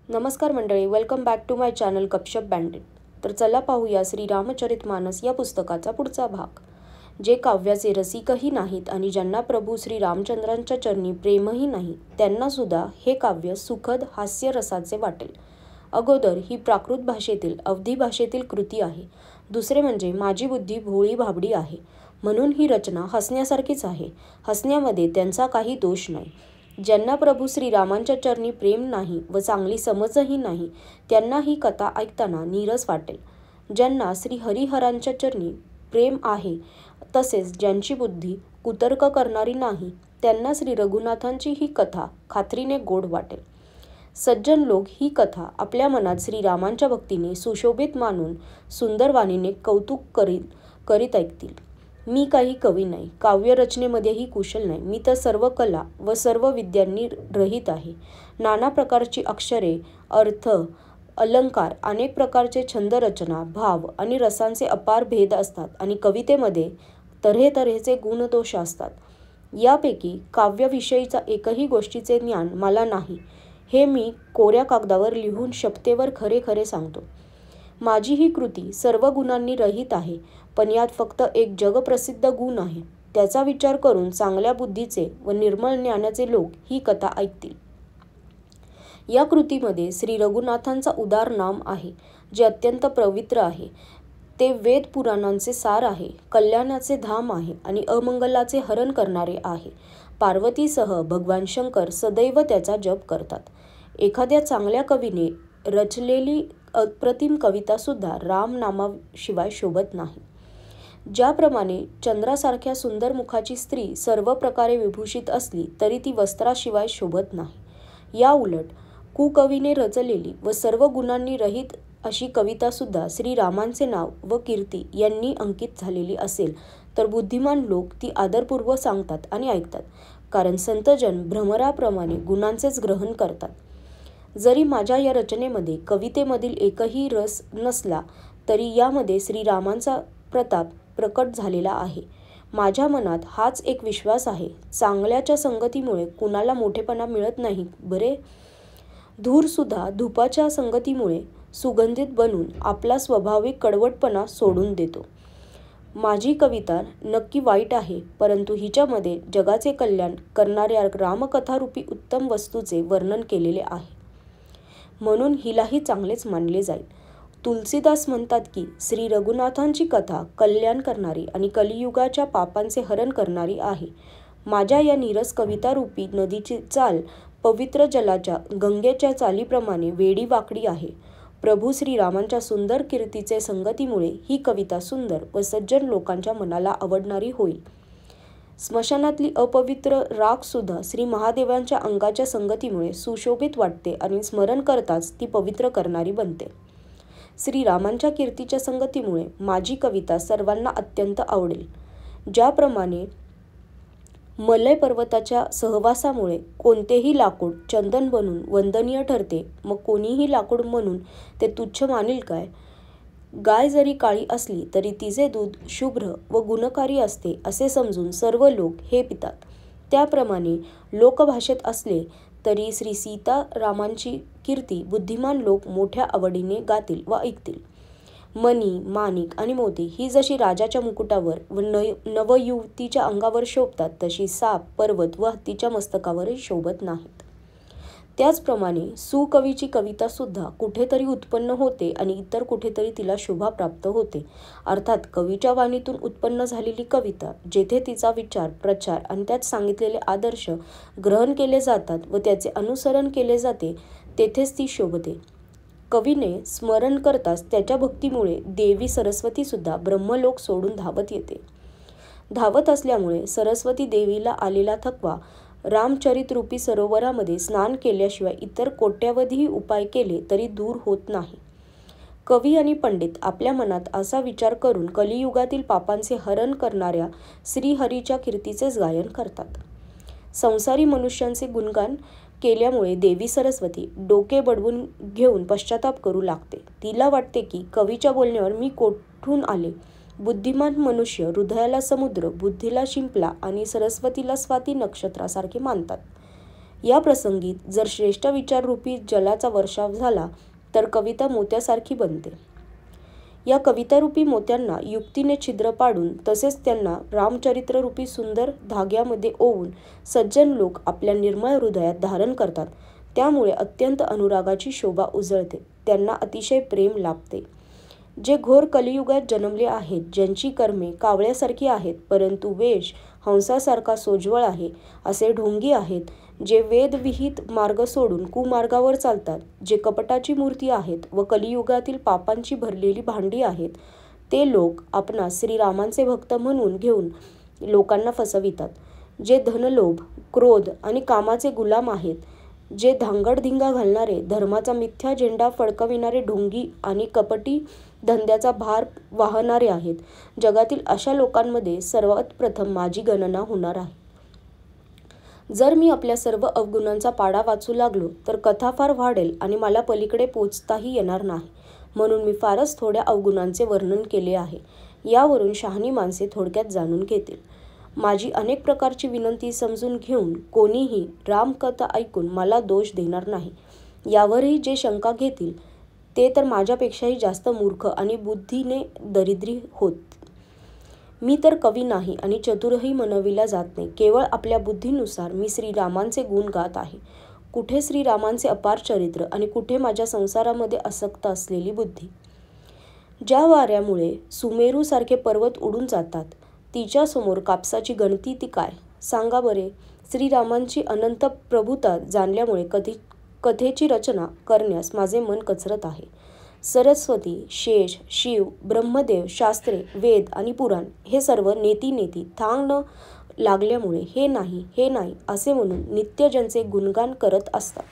नमस्कार मंडळी, welcome back to my channel Gapshap bandit. तर चला पाहूया श्री रामचरितमानस या पुस्तकाचा पुढचा भाग। जे काव्याचे रसिकही नाहीत आणि ज्यांना प्रभू श्री रामचंद्रांच्या चरणी प्रेमही नाही, त्यांना सुद्धा हे काव्य सुखद हास्यरसाचे वाटेल। अगोदर ही प्राकृत भाषेतील अवधी भाषेतील कृती आहे। दुसरे म्हणजे माझी बुद्धी भोळी भाबडी आहे, म्हणून ही रचना हसण्यासारखीच आहे। हसण्यामध्ये त्यांचा काही दोष नाही। ज्यांना प्रभू श्रीरामांच्या चरणी प्रेम नाही व चांगली समजही नाही, त्यांना ही कथा ऐकताना नीरस वाटेल। ज्यांना श्री हरिहरांच्या चरणी प्रेम आहे, तसेच ज्यांची बुद्धी कुतर्क करणारी नाही, त्यांना श्री रघुनाथांची ही कथा खात्रीने गोड वाटेल। सज्जन लोक ही कथा आपल्या मनात श्रीरामांच्या भक्तीने सुशोभित मानून सुंदर वाणीने कौतुक करीत ऐकतील। मी काही कवी नाही, काव्यरचनेमध्येही कुशल नाही। मी तर सर्व कला व सर्व विद्यांनी रहित आहे। नाना प्रकारची अक्षरे, अर्थ, अलंकार, अनेक प्रकारचे छंदरचना, भाव आणि रसांचे अपार भेद असतात आणि कवितेमध्ये तऱ्हेतऱ्हेचे गुणदोष असतात। यापैकी काव्याविषयीचा एकही गोष्टीचे ज्ञान मला नाही, हे मी कोऱ्या कागदावर लिहून शपथेवर खरे खरे सांगतो। माझी ही कृती सर्व गुणांनी रहित आहे, पण यात फक्त एक जगप्रसिद्ध गुण आहे। त्याचा विचार करून चांगल्या बुद्धीचे व निर्मळ ज्ञानाचे लोक ही कथा ऐकतील। या कृतीमध्ये श्री रघुनाथांचा उदार नाम आहे, जे अत्यंत पवित्र आहे। ते वेद पुराणांचे सार आहे, कल्याणाचे धाम आहे आणि अमंगलाचे हरण करणारे आहे। पार्वतीसह भगवान शंकर सदैव त्याचा जप करतात। एखाद्या चांगल्या कवीने रचलेली अप्रतिम कविता सुद्धा राम नामाशिवाय शोभत नाही। ज्याप्रमाणे चंद्रासारख्या सुंदर मुखाची स्त्री सर्व प्रकारे विभूषित असली तरी ती वस्त्राशिवाय शोभत नाही, या उलट कुकवीने रचलेली व सर्व गुणांनी रहित अशी कविता सुद्धा श्रीरामांचे नाव व कीर्ती यांनी अंकित झालेली असेल तर बुद्धिमान लोक ती आदरपूर्वक सांगतात आणि ऐकतात, कारण संतजन भ्रमराप्रमाणे गुणांचेच ग्रहण करतात। जरी माझ्या या रचनेमध्ये कवितेमधील एकही रस नसला तरी यामध्ये श्रीरामांचा प्रताप प्रकट झालेला आहे। माझ्या मनात हाच एक विश्वास आहे, चांगल्याच्या संगतीमुळे कुणाला मोठेपणा मिळत नाही बरे। धूरसुद्धा धुपाच्या संगतीमुळे सुगंधित बनून आपला स्वाभाविक कडवटपणा सोडून देतो। माझी कविता नक्की वाईट आहे, परंतु हिच्यामध्ये जगाचे कल्याण करणाऱ्या रामकथारूपी उत्तम वस्तूचे वर्णन केलेले आहे, म्हणून हिलाही चांगलेच मानले जाईल। तुलसीदास म्हणतात की श्री रघुनाथांची कथा कल्याण करणारी आणि कलियुगाच्या पापांचे हरण करणारी आहे। माझ्या या नीरस कवितारूपी नदीची चाल पवित्र जलाच्या गंगेच्या चालीप्रमाणे वेडी वाकडी आहे। प्रभू श्रीरामांच्या सुंदर कीर्तीचे संगतीमुळे ही कविता सुंदर व सज्जन लोकांच्या मनाला आवडणारी होईल। स्मशानातली अपवित्र राख सुद्धा श्री महादेवांच्या अंगाच्या संगतीमुळे सुशोभित वाटते आणि स्मरण करताच ती पवित्र करणारी बनते। श्रीरामांच्या कीर्तीच्या संगतीमुळे माझी कविता सर्वांना अत्यंत आवडेल। ज्याप्रमाणे मलय पर्वताच्या सहवासामुळे कोणतेही लाकूड चंदन बनून वंदनीय ठरते, मग कोणीही लाकूड म्हणून ते तुच्छ मानील काय? गाय जरी काळी असली तरी तिचे दूध शुभ्र व गुणकारी असते असे समजून सर्व लोक हे पितात। त्याप्रमाणे लोकभाषेत असले तरी श्री सीतारामांची कीर्ती बुद्धिमान लोक मोठ्या आवडीने गातील व ऐकतील। मणी, माणिक आणि मोती ही जशी राजाच्या मुकुटावर व नवयुवतीच्या अंगावर शोभतात, तशी साप, पर्वत व हत्तीच्या मस्तकावरही शोभत नाहीत। त्याचप्रमाणे सुकवीची कविता सुद्धा कुठेतरी उत्पन्न होते आणि इतर कुठेतरी तिला शोभा प्राप्त होते। अर्थात कवीच्या वाणीतून उत्पन्न झालेली कविता जेथे तिचा विचार, प्रचार आणि त्यात सांगितलेले आदर्श ग्रहण केले जातात व त्याचे अनुसरण केले जाते, तेथेच ती शोभते। कवीने स्मरण करताच त्याच्या भक्तीमुळे देवी सरस्वती सुद्धा ब्रह्मलोक सोडून धावत येते। धावत असल्यामुळे सरस्वती देवीला आलेला थकवा रामचरितरूपी सरोवरामध्ये स्नान केल्याशिवाय इतर कोट्यावधी उपाय केले तरी दूर होत नाही। कवी आणि पंडित आपल्या मनात असा विचार करून कलियुगातील पापांचे हरण करणाऱ्या श्रीहरीच्या कीर्तीचेच गायन करतात। संसारी मनुष्यांचे गुणगान केल्यामुळे देवी सरस्वती डोके बडवून घेऊन पश्चाताप करू लागते। तिला वाटते की कवीच्या बोलण्यावर मी कोठून आले? बुद्धिमान मनुष्य हृदयाला समुद्र, बुद्धीला शिंपला आणि सरस्वतीला स्वाती नक्षत्रासारखे मानतात। या प्रसंगी जर श्रेष्ठ विचाररूपी जलाचा वर्षाव झाला तर कविता मोत्यासारखी बनते. या कवितारूपी मोत्यांना युक्तीने छिद्र पाडून तसेच त्यांना रामचरित्ररूपी सुंदर धाग्यामध्ये ओवून सज्जन लोक आपल्या निर्मळ हृदयात धारण करतात. त्यामुळे अत्यंत अनुरागाची शोभा उजळते, त्यांना अतिशय प्रेम लाभते. जे घोर कलियुगात जन्मले आहेत, ज्यांची कर्मे कावळ्यासारखी आहेत परंतु वेश हंसासारखा सोज्वळ आहे, असे ढोंगी आहेत, जे वेदविहित मार्ग सोडून कुमार्गावर चालतात, जे कपटाची मूर्ती आहेत व कलियुगातील पापांची भरलेली भांडी आहेत, ते लोक आपणास श्रीरामांचे भक्त म्हणून घेऊन लोकांना फसवितात. जे धनलोभ, क्रोध आणि कामाचे गुलाम आहेत, जे धांगडधिंगा घालणारे, धर्माचा मिथ्या झेंडा फडकविणारे ढोंगी आणि कपटी धंद्याचा भार वाहणारे आहेत, जगातील अशा लोकांमध्ये सर्वात प्रथम माझी गणना होणार आहे. जर मी आपल्या सर्व अवगुणांचा पाढा वाचू लागलो तर कथा फार वाढेल आणि मला पलीकडे पोचताही येणार नाही. म्हणून मी फारच थोड्या अवगुणांचे वर्णन केले आहे. यावरून शहाणी माणसे थोडक्यात जाणून घेतील. माझी अनेक प्रकारची विनंती समजून घेऊन कोणीही रामकथा ऐकून मला दोष देणार नाही. यावरही जे शंका घेतील ते तर माझ्यापेक्षाही जास्त मूर्ख आणि बुद्धीने दरिद्री होत. मी तर कवी नाही आणि चतुरही म्हणविला जात नाही. केवळ आपल्या बुद्धीनुसार मी श्रीरामांचे गुण गात आहे. कुठे श्रीरामांचे अपार चरित्र आणि कुठे माझ्या संसारामध्ये आसक्त असलेली बुद्धी. ज्या वाऱ्यामुळे सुमेरूसारखे पर्वत उडून जातात, तिच्यासमोर कापसाची गणती ती काय? सांगा बरे. श्रीरामांची अनंत प्रभुता जाणल्यामुळे कथेची रचना करण्यास माझे मन कचरत आहे. सरस्वती, शेष, शिव, ब्रह्मदेव, शास्त्रे, वेद आणि पुराण हे सर्व नेती थांग न लागल्यामुळे हे नाही असे म्हणून नित्यजनचे गुणगान करत असतात.